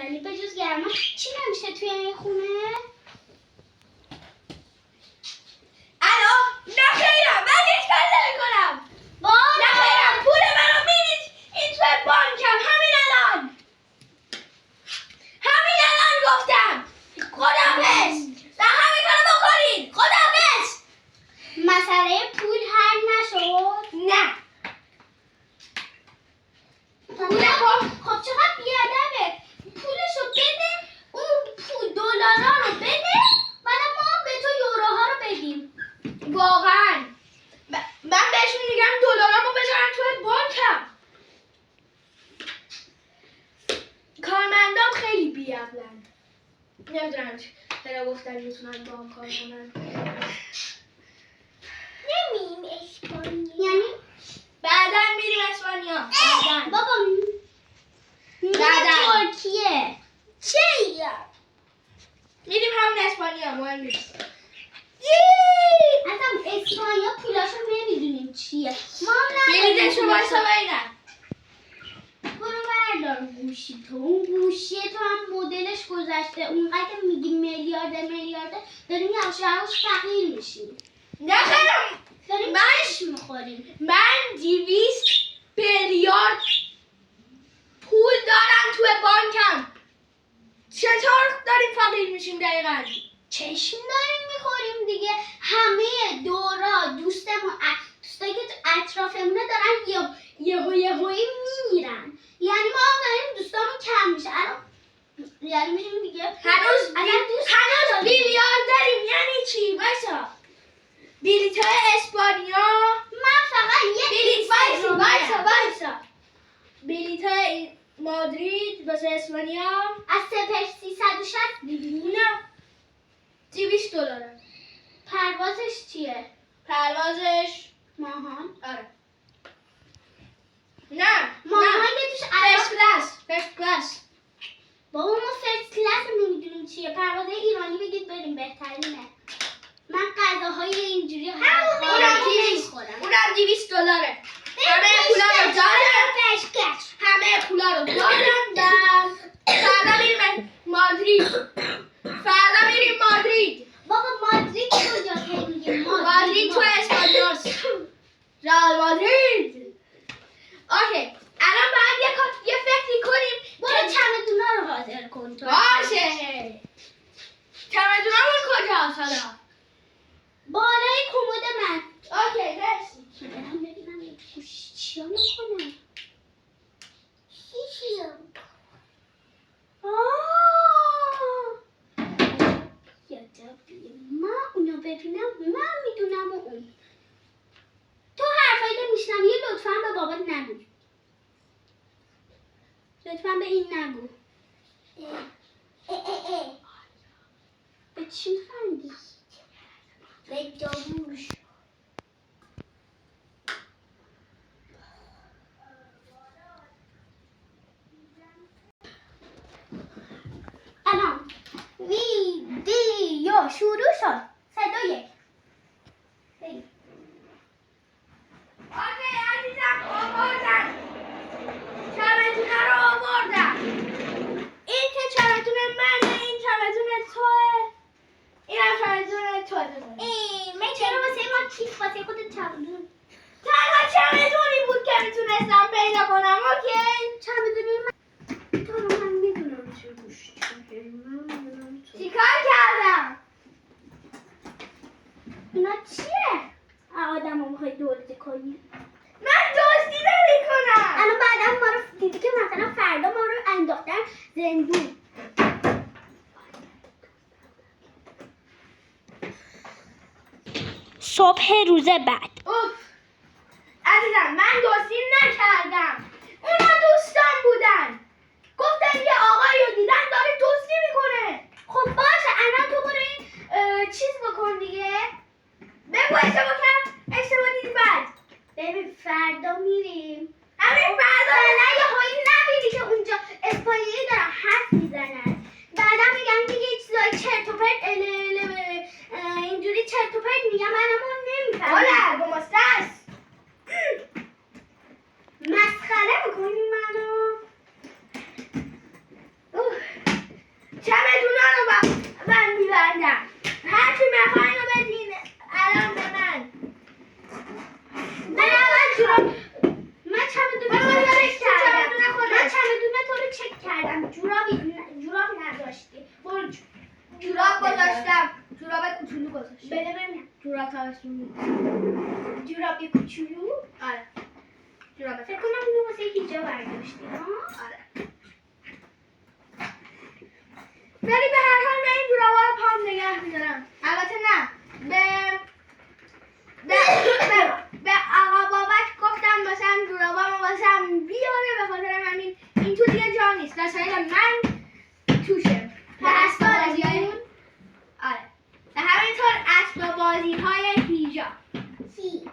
ولی به جز گرما چی نمیشه توی این خونه؟ الو نه خیرم من هیچ کاری نمی‌کنم. نه خیرم پول منو می‌ریز این توی بانکم همین الان گفتم خداحافظ و همین کارو بکنید. خداحافظ. مسئله پول حل نشد؟ نه خب چقدر بیادبه. پولشو بده، اون پول دلارا رو بده، بعد ما به تو یوروها رو بدیم. واقعا من بهشون میگم دلارامو بذارن توی بانکم. کارمندام خیلی بی‌عقلن. نمیدونم چرا گفتن میتونن بانک کار کنن. نمیم اسپانیا. یعنی بعدا میریم اسپانیا. بابا بعداً. ترکیه. چه میریم همون اسپانیا مهم نیست. اصلا اسپانیا پولاشو نمیدونیم چیه. ما بلیدشو وایسا ببینم. برو بردار گوشی تو. اون گوشی تو هم مدلش گذشته. اونقدر میگی میلیارده داریم یواش فقیر میشیم. نه خیرم داریم مش میخوریم. من 200 میلیارد پول دارم توی بانکم. چطور داریم فقیر میشیم دقیقاً؟ چشم داریم میخوریم دیگه. همه دورا دوستایی که تو اطرافمونه دارن یهویی میمیرن. یعنی ما هم داریم دوستامون کم میشه. یعنی میشیم دیگه هنوز میلیارد داریم. یعنی چی؟ وایسا بلیط‌های اسپانیا. من فقط یه بلیط وایسا بلیط‌های مادرید واسه اسپانیا از سپر 360 دیدی؟ نه $200. پروازش چیه؟ پروازش ماهان؟ آره نه ماهان که توش فرست کلاس. بابا ما فرست کلاس نمیدونیم چیه. پرواز ایرانی بگید بریم بهترینه. من غذاهای اینجوری اونم نمیخورم. $200. همه پولا رو دارن. فردا میریم مادرید. بابا مادرید کجاست؟ هی میگه مادرید تو اسپانیاست. رئال مادرید. اوکی الان باید یه فکری کنیم. برو چمدونا رو حاضر کن تو. باشه چمدونامون کجاست حالا؟ بالای کمد من. اوکی مرسی. برم ببینم این گوشی چیا میکنه. چیه؟ من اونو ببینم من میدونم و اون. تو حرفایی که میشنم یه لطفا به بابات نگو. لطفا به این نگو. به چی میخندی؟ به جاووش. الان ویدیو شروع شد. 3 2 1. اوکی عزیزم آوردم. چمدونه رو آوردم. این که چمدون منه. این چمدون توه. این هم چمدون توه. من چرا واسه ما کیف واسه خودت چمدون؟ تنها چمدونی بود که میتونستم پیدا کنم. اوکی چمدونی من تو رو من میدونم چه گوشی چیکار کردم؟ اینا چیه؟ آدم رو میخوای دزدی کنی؟ من دزدی نمی‌کنم. الان بعدا ما رو دیدی که مثلا فردا ما رو انداختن زندون. صبح روز بعد. اوف عزیزم من دزدی نکردم. اونا دوستان بودن. گفتن یه آقایی رو دیدن داره دزدی میکنه. خب باشه الان تو برو این چیز بکن دیگه. بگو اشتباه دیدی بعد. ببین فردا میریم. همین فردا نه یه هایی نبینی که اونجا اسپانیایی دارن حرف میزنن. بعدا میگن دیگه چیزای چرت و پرت اینجوری چرت و پرت میگن منم اون نمیفهمم. hola ¿cómo estás? لباسمون. جورابی کوچولو. آره. جوراب فکر کنم اینو واسه هیجاب برداشتی ها؟ آره. ولی به هر حال من این جورابا رو پام نگه می‌دارم. البته نه. به آقا بابک گفتم مثلا جورابامو واسم بیاره، به خاطر همین این تو دیگه جا نیست. مثلا من توشم. پس بازی‌های آره. و همینطور اسباب بازی‌های هیجاب. چی؟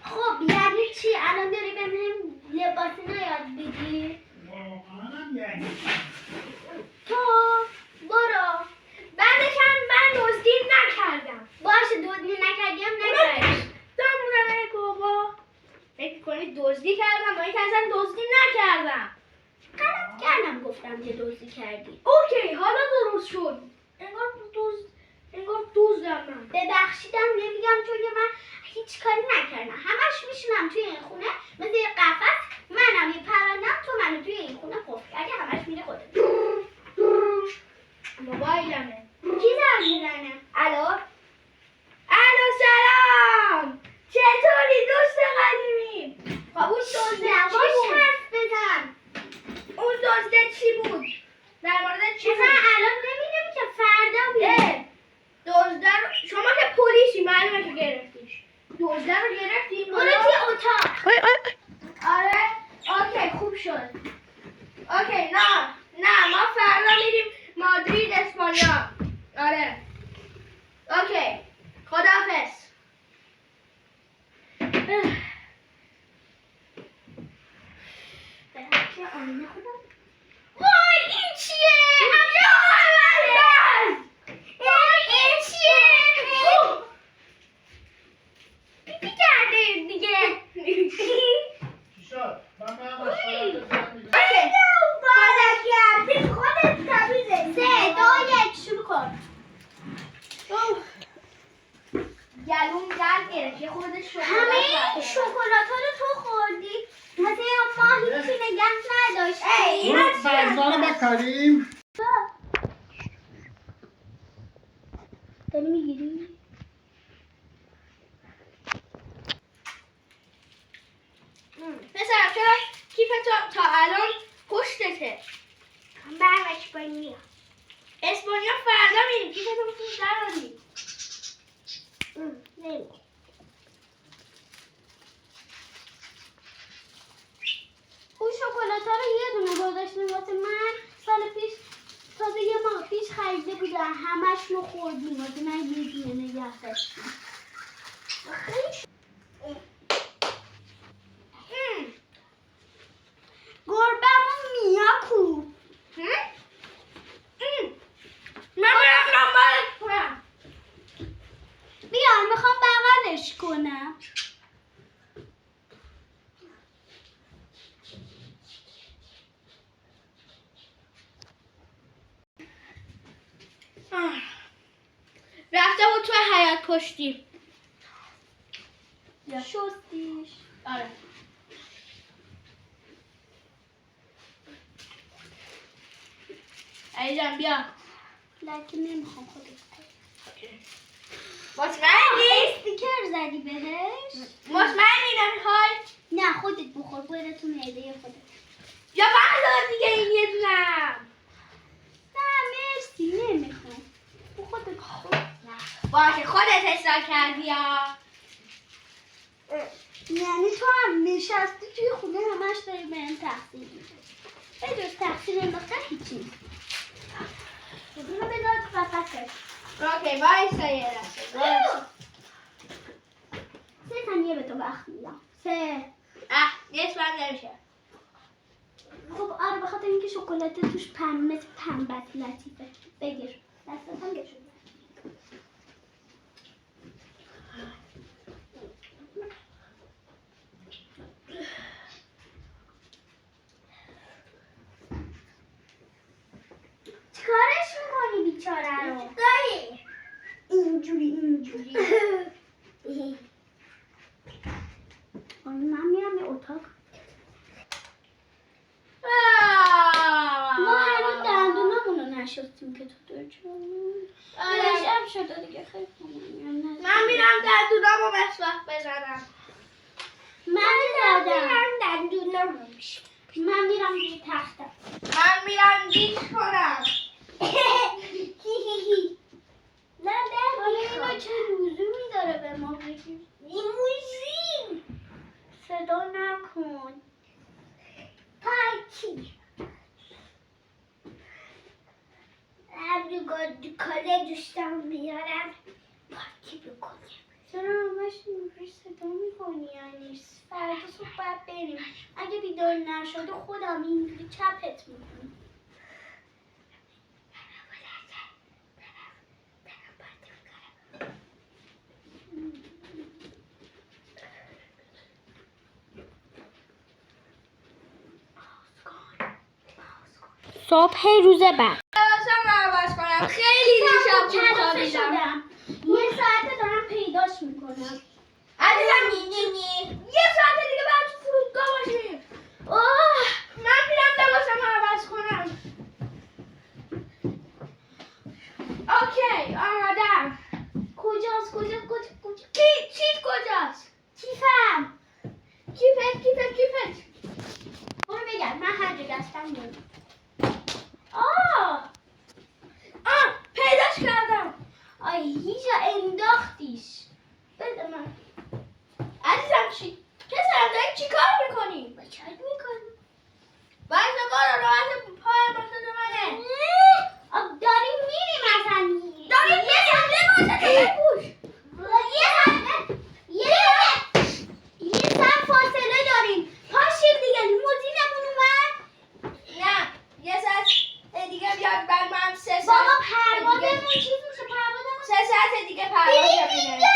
خب یعنی چی؟ الان داری به من لباسی نیاد بگی؟ تو برو. بعدش هم من دزدی نکردم. باشه دزدی نکردی هم نکردی. دامونم ای بابا. فکر کنید دزدی کردم، با این که اصلا دزدی نکردم. غلط کردم گفتم که دزدی کردی. اوکی حالا درست شد. انگار دزدم من. ببخشیدم نمیگم چون که من هیچ کاری نکردم. همش میشونم توی این خونه مثل یه قفس. منم یه پرندم، تو منو توی این خونه قفل کردی، همش میره خودت. موبایلمه. کی زنگ میزنه؟ الو. الو سلام. چطوری دوست قدیمی؟ خب اون دزده چی یواش بود؟ حرف بزن. اون دزده چی بود؟ در مورد چی اصلا بود؟ الان نمیدونم که فردا میره. دزده رو شما که پلیسی معلومه که گرفتیش. دزده رو گرفتی؟ برو توی اتاق. آره. اوکی خوب شد. اوکی نه ما فردا میریم مادرید اسپانیا. آره. اوکی خداحافظ. چه آینه خودم؟ وای این چیه؟ وای این چیه؟ پیپی کرده دیگه. چی شد؟ من برم آشپزخونه بزنم میگم. خودت تمیزه. 3 2 1 شروع کن. گلوم درد گرفت یه خورده شکلات همه این بخورم. شکلات ها رو تو خوردی؟ مثلا ما هیچی نگه نداشتیم. اینا برو بزار بکاریم. داری میگیری؟ پسرم چرا کیف تا الان پشتته؟ برم اسپانیا. اسپانیا فردا میریم کیفتو میتونی دراری. نمی‌دونم. اون شکلات ها رو یه دونه گذاشتیم واسه من سال پیش، تازه یه ماه پیش خریده بودم، همشون رو خوردیم واسه من یه دونه نگه داشتیم. گربه‌مون میاکو. من برم دنبالش کنم. بیا میخوام بغلش کنم. رفته بود تو حیاط پشتی. شستیش. آره. علی جان بیا. لکه نمیخوام خودت کنی. مطمئنی؟ استیکر زدی بهش؟ مطمئنی نمیخوای؟ نه خودت بخور، بره تو معده خودت. یا بردار دیگه این یه دونم. نه مرسی نمیخوام. تو خودت بخور. باشه خودت اصرار کردی یا. یعنی تو هم نشستی توی خونه همش داری به این تقصیر میده. به جز تقصیر انداختن هیچی نیست. اینو بذار تو قفسش. اوکی وایسا یه لحظه. وایسا. 3 ثانیه به تو وقت میدم. 3. نیست من نمیشه. خب آره به خاطر اینکه شکلات توش مثل پنبت لطیفه. بگیر. دستت هم گشون. چیکارش میکنی بیچاره رو؟ اینجوری من میرم یه اتاق. ما هنوز دندونامونو نشستیم که تو دور جون. آره. شب شده دیگه خیلی کنم. من میرم دندونامو مسواک بزنم. من زدم. دندونامو من میرم روی تختم. من میرم گیت کنم. نه حالا اینا چه لزومی داره به ما بگیم؟ لیموزین. صدا نکن. پارکی. کاله دوستم بیارم پارتی بکنیم. چرا همش اینجوری صدا میکنی یعنی فردا صبح باید بریم. اگه بیدار نشده خودم اینجوری چپت میکنم. صبح روز بعد حواسم عوض کنم. خیلی دیشب خوب کلافه خوابیدم. شدم. یه ساعته دارم پیداش میکنم. عزیزم یه ساعت دیگه باید تو فرودگاه باشیم. من میرم لباسم عوض کنم. اوکی آمادم. کجاست چیت کجاست؟ کیفم. کیفت. برو بگرد من هر جا دستم میاد. پیداش کردم. هیچ انداختیش. بده من. عزیزم پسرم داری چی کار میکنی؟ چک میکنی؟ باید برو راحت پای ماسد منه. داریم میریم اصلا. داری لباسه بپوش. یه ساعت فاصله داریم. پاشیم دیگه لیموزینمون اومد. نه یه ساعت دیگه بیاد بعد من 3 ساعت بابا پروازمون چیز میشه 3 ساعت دیگه پروازمونه.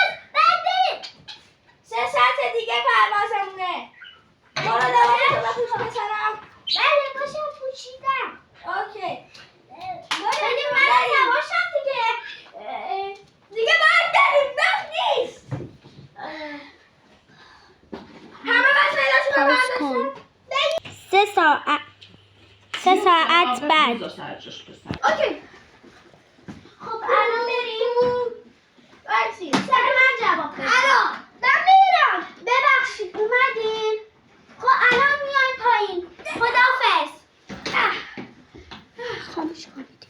3 ساعت دیگه پروازمونه. برو لباسه بپوش پسرم. بله باشم پوشیدم. اوکی. ولی من یواشم دیگه. دیگه باید بریم وقت نیست. همه وسایلاشو برداشتن. 3 ساعت بعد اوکی. خب الان بریم. وایسی. سر من جواب بده. الان من میرم. ببخشید اومدین. خب الان میایم پایین. خداحافظ. خاموش کنید.